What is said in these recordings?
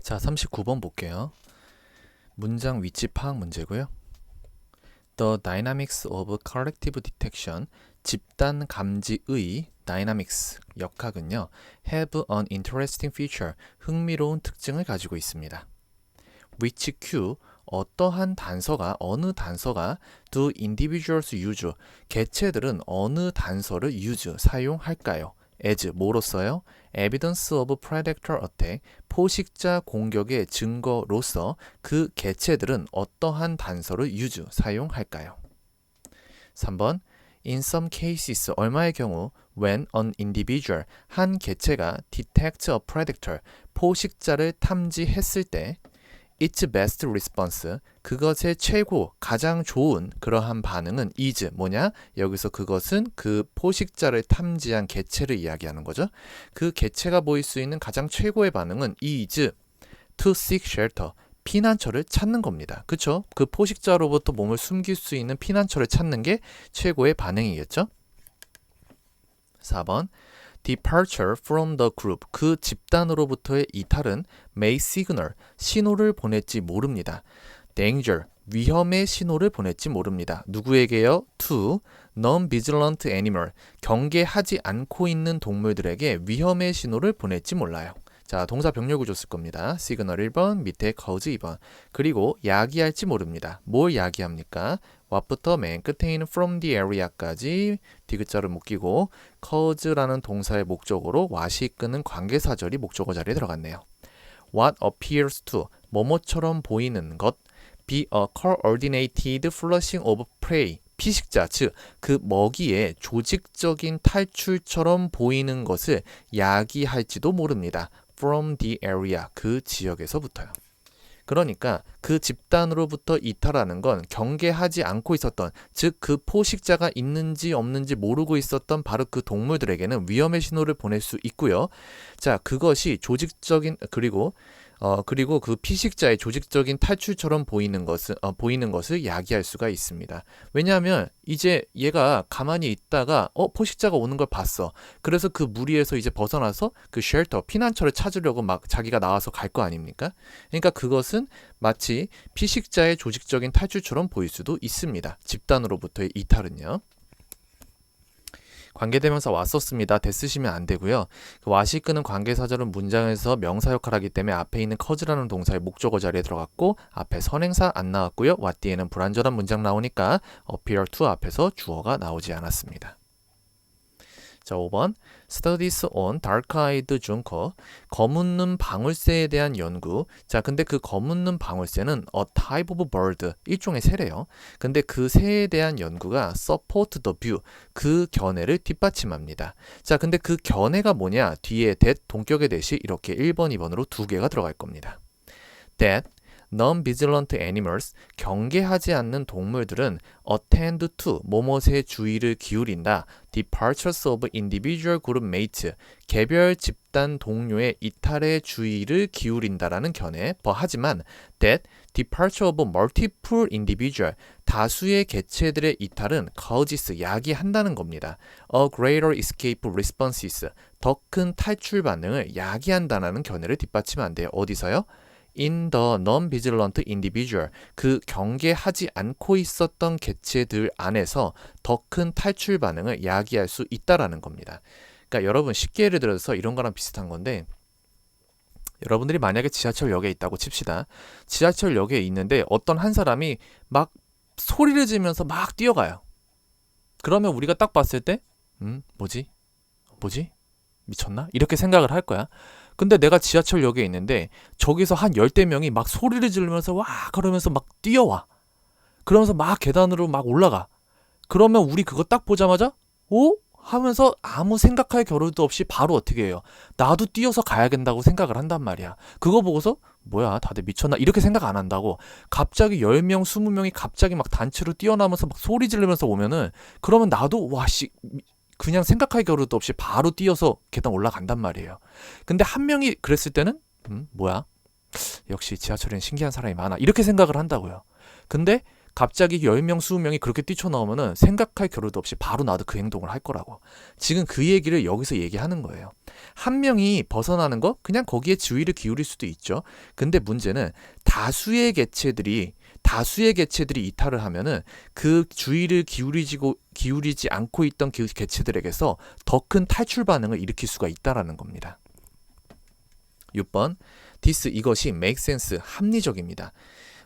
자, 39번 볼게요. 문장 위치 파악 문제고요. The dynamics of collective detection, 집단 감지의 dynamics, 역학은요, have an interesting feature, 흥미로운 특징을 가지고 있습니다. which Q, 어떠한 단서가, 어느 단서가 do individuals use, 개체들은 어느 단서를 use, 사용할까요? as, 뭐로써요? evidence of predator attack, 포식자 공격의 증거로서 그 개체들은 어떠한 단서를 use, 사용할까요? 3번 In some cases, 얼마의 경우 when an individual, 한 개체가 detect a predator, 포식자를 탐지했을 때 its best response, 그것의 최고, 가장 좋은 그러한 반응은 is, 뭐냐? 여기서 그것은 그 포식자를 탐지한 개체를 이야기하는 거죠. 그 개체가 보일 수 있는 가장 최고의 반응은 is to seek shelter, 피난처를 찾는 겁니다. 그쵸? 그 포식자로부터 몸을 숨길 수 있는 피난처를 찾는 게 최고의 반응이겠죠? 4번 Departure from the group, 그 집단으로부터의 이탈은 may signal, 신호를 보낼지 모릅니다. Danger, 위험의 신호를 보낼지 모릅니다. 누구에게요? To non-vigilant animal, 경계하지 않고 있는 동물들에게 위험의 신호를 보낼지 몰라요. 자, 동사 병렬 구조 쓸 겁니다. 시그널 1번, 밑에 cause 2번. 그리고 야기할지 모릅니다. 뭘 야기합니까? what부터 맨 끝에 있는 from the area까지 디귿자를 묶이고 cause라는 동사의 목적으로 what이 이끄는 관계사절이 목적어 자리에 들어갔네요. What appears to, 뭐뭐처럼 보이는 것, be a coordinated flushing of prey, 피식자, 즉 그 먹이의 조직적인 탈출처럼 보이는 것을 야기할지도 모릅니다. From the area, 그 지역에서부터요. 그러니까 그 집단으로부터 이탈하는 건 경계하지 않고 있었던, 즉 그 포식자가 있는지 없는지 모르고 있었던 바로 그 동물들에게는 위험의 신호를 보낼 수 있고요. 자, 그것이 조직적인 그리고 그 피식자의 조직적인 탈출처럼 보이는 것을 야기할 수가 있습니다. 왜냐하면 이제 얘가 가만히 있다가 포식자가 오는 걸 봤어. 그래서 그 무리에서 이제 벗어나서 그 쉘터, 피난처를 찾으려고 막 자기가 나와서 갈 거 아닙니까? 그러니까 그것은 마치 피식자의 조직적인 탈출처럼 보일 수도 있습니다. 집단으로부터의 이탈은요. 관계대명사 왔었습니다. 됐으시면 안 되고요. 그 what이 이끄는 관계사절은 문장에서 명사 역할을 하기 때문에 앞에 있는 cause라는 동사의 목적어 자리에 들어갔고 앞에 선행사 안 나왔고요. what 뒤에는 불완전한 문장 나오니까 appear to 앞에서 주어가 나오지 않았습니다. 자, 5번 Studies on Dark-eyed Junco, 검은 눈 방울새에 대한 연구. 자, 근데 그 검은 눈 방울새는 a type of bird, 일종의 새래요. 근데 그 새에 대한 연구가 support the view, 그 견해를 뒷받침합니다. 자, 근데 그 견해가 뭐냐? 뒤에 that 동격의 대시 이렇게 1번, 2번으로 두 개가 들어갈 겁니다. That non-vigilant animals, 경계하지 않는 동물들은 attend to, 뭐뭇에 주의를 기울인다. departures of individual group mates, 개별 집단 동료의 이탈에 주의를 기울인다라는 견해. 하지만 that departure of multiple individual, 다수의 개체들의 이탈은 causes, 야기한다는 겁니다. a greater escape responses, 더 큰 탈출 반응을 야기한다는 견해를 뒷받침한대요. 어디서요? In the non-vigilant individual, 그 경계하지 않고 있었던 개체들 안에서 더 큰 탈출 반응을 야기할 수 있다라는 겁니다. 그러니까 여러분 쉽게 예를 들어서 이런 거랑 비슷한 건데, 여러분들이 만약에 지하철역에 있다고 칩시다. 지하철역에 있는데 어떤 한 사람이 막 소리를 지르면서 막 뛰어가요. 그러면 우리가 딱 봤을 때 뭐지? 미쳤나? 이렇게 생각을 할 거야. 근데 내가 지하철역에 있는데 저기서 한 열대 명이 막 소리를 지르면서 와 그러면서 막 뛰어와. 그러면서 막 계단으로 막 올라가. 그러면 우리 그거 딱 보자마자 오? 하면서 아무 생각할 겨를도 없이 바로 어떻게 해요? 나도 뛰어서 가야 된다고 생각을 한단 말이야. 그거 보고서 뭐야 다들 미쳤나? 이렇게 생각 안 한다고. 갑자기 10명, 20명이 갑자기 막 단체로 뛰어나면서 막 소리 지르면서 오면은 그러면 나도 와씨 그냥 생각할 겨를도 없이 바로 뛰어서 계단 올라간단 말이에요. 근데 한 명이 그랬을 때는 뭐야? 역시 지하철엔 신기한 사람이 많아. 이렇게 생각을 한다고요. 근데 갑자기 10명, 20명이 그렇게 뛰쳐나오면은 생각할 겨를도 없이 바로 나도 그 행동을 할 거라고. 지금 그 얘기를 여기서 얘기하는 거예요. 한 명이 벗어나는 거 그냥 거기에 주의를 기울일 수도 있죠. 근데 문제는 다수의 개체들이 이탈을 하면은 그 주의를 기울이지 않고 있던 그 개체들에게서 더 큰 탈출 반응을 일으킬 수가 있다라는 겁니다. 6번 이것이 make sense 합리적입니다.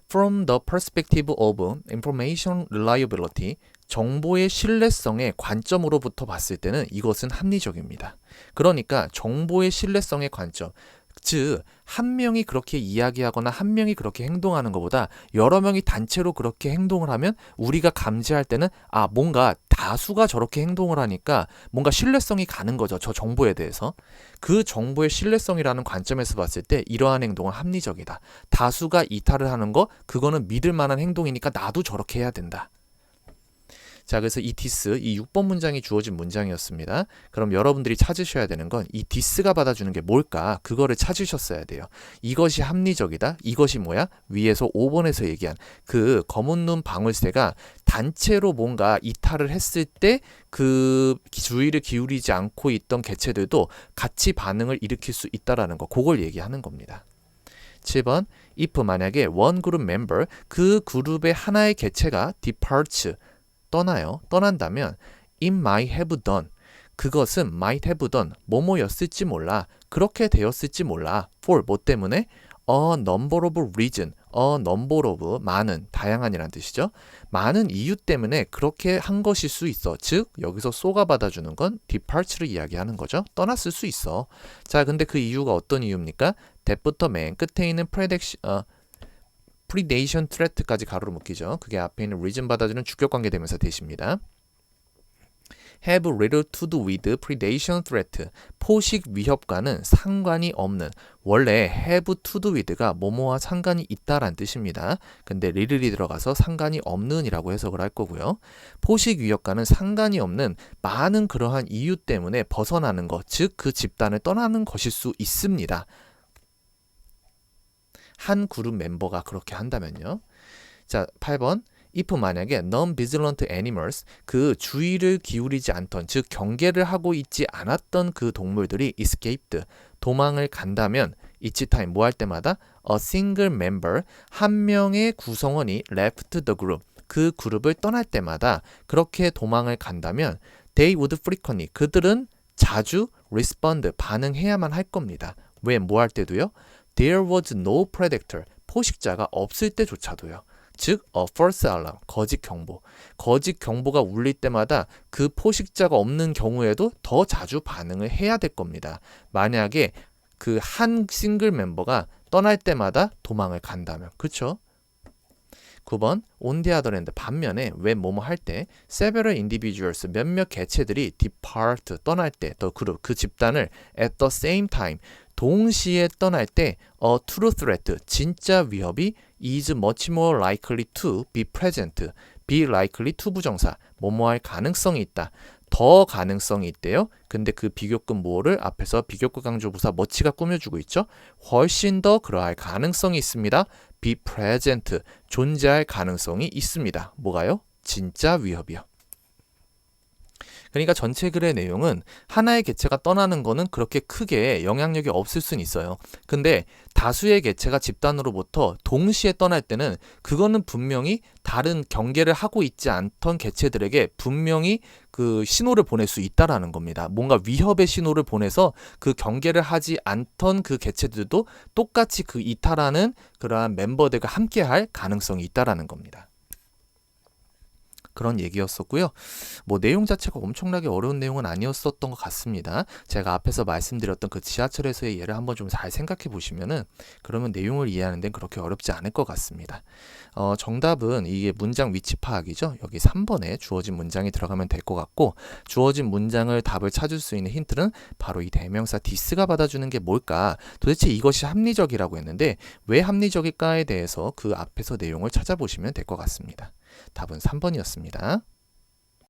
From the perspective of information reliability, 정보의 신뢰성의 관점으로부터 봤을 때는 이것은 합리적입니다. 그러니까 정보의 신뢰성의 관점, 즉 한 명이 그렇게 이야기하거나 한 명이 그렇게 행동하는 것보다 여러 명이 단체로 그렇게 행동을 하면 우리가 감지할 때는 뭔가 다수가 저렇게 행동을 하니까 뭔가 신뢰성이 가는 거죠. 저 정보에 대해서. 그 정보의 신뢰성이라는 관점에서 봤을 때 이러한 행동은 합리적이다. 다수가 이탈을 하는 거 그거는 믿을 만한 행동이니까 나도 저렇게 해야 된다. 자, 그래서 이 6번 문장이 주어진 문장이었습니다. 그럼 여러분들이 찾으셔야 되는 건 이 디스가 받아주는 게 뭘까? 그거를 찾으셨어야 돼요. 이것이 합리적이다. 이것이 뭐야? 위에서 5번에서 얘기한 그 검은 눈 방울새가 단체로 뭔가 이탈을 했을 때 그 주의를 기울이지 않고 있던 개체들도 같이 반응을 일으킬 수 있다라는 거. 그걸 얘기하는 겁니다. 7번 if 만약에 one group member 그 그룹의 하나의 개체가 departs 떠난다면 it might have done 그것은 might have done 뭐뭐였을지 몰라 그렇게 되었을지 몰라 for 뭐 때문에 a number of reason a number of 많은 다양한이란 뜻이죠. 많은 이유 때문에 그렇게 한 것일 수 있어. 즉 여기서 so가 받아주는 건 depart를 이야기하는 거죠. 떠났을 수 있어. 자, 근데 그 이유가 어떤 이유입니까? that부터 맨 끝에 있는 predation threat까지 가로로 묶이죠. 그게 앞에 있는 reason 받아주는 주격관계 대명사 대시입니다. have little to do with predation threat. 포식 위협과는 상관이 없는 원래 have to do with가 뭐뭐와 상관이 있다란 뜻입니다. 근데 little이 들어가서 상관이 없는 이라고 해석을 할 거고요. 포식 위협과는 상관이 없는 많은 그러한 이유 때문에 벗어나는 것, 즉 그 집단을 떠나는 것일 수 있습니다. 한 그룹 멤버가 그렇게 한다면요. 자, 8번 if 만약에 non-vigilant animals 그 주의를 기울이지 않던 즉 경계를 하고 있지 않았던 그 동물들이 escaped 도망을 간다면 each time 뭐 할 때마다 a single member 한 명의 구성원이 left the group 그 그룹을 떠날 때마다 그렇게 도망을 간다면 they would frequently 그들은 자주 respond 반응해야만 할 겁니다. 왜 뭐 할 때도요? There was no predator 포식자가 없을 때조차도요. 즉, false alarm, 거짓 경보. 거짓 경보가 울릴 때마다 그 포식자가 없는 경우에도 더 자주 반응을 해야 될 겁니다. 만약에 그 한 싱글 멤버가 떠날 때마다 도망을 간다면. 그렇죠? 9번 on the other hand 반면에 왜 뭐뭐 할 때 several individuals 몇몇 개체들이 depart 떠날 때 더 그룹 그 집단을 at the same time 동시에 떠날 때 a true threat 진짜 위협이 is much more likely to be present be likely to 부정사 뭐뭐 할 가능성이 있다 더 가능성이 있대요. 근데 그 비교급 뭐를 앞에서 비교급 강조부사 much가 꾸며주고 있죠. 훨씬 더 그러할 가능성이 있습니다. be present 존재할 가능성이 있습니다. 뭐가요? 진짜 위협이요. 그러니까 전체 글의 내용은 하나의 개체가 떠나는 거는 그렇게 크게 영향력이 없을 수는 있어요. 근데 다수의 개체가 집단으로부터 동시에 떠날 때는 그거는 분명히 다른 경계를 하고 있지 않던 개체들에게 분명히 그 신호를 보낼 수 있다라는 겁니다. 뭔가 위협의 신호를 보내서 그 경계를 하지 않던 그 개체들도 똑같이 그 이탈하는 그러한 멤버들과 함께할 가능성이 있다라는 겁니다. 그런 얘기였었고요. 뭐 내용 자체가 엄청나게 어려운 내용은 아니었었던 것 같습니다. 제가 앞에서 말씀드렸던 그 지하철에서의 예를 한번 좀 잘 생각해 보시면은 그러면 내용을 이해하는 데는 그렇게 어렵지 않을 것 같습니다. 정답은 이게 문장 위치 파악이죠. 여기 3번에 주어진 문장이 들어가면 될 것 같고 주어진 문장을 답을 찾을 수 있는 힌트는 바로 이 대명사 디스가 받아주는 게 뭘까? 도대체 이것이 합리적이라고 했는데 왜 합리적일까에 대해서 그 앞에서 내용을 찾아보시면 될 것 같습니다. 답은 3번이었습니다.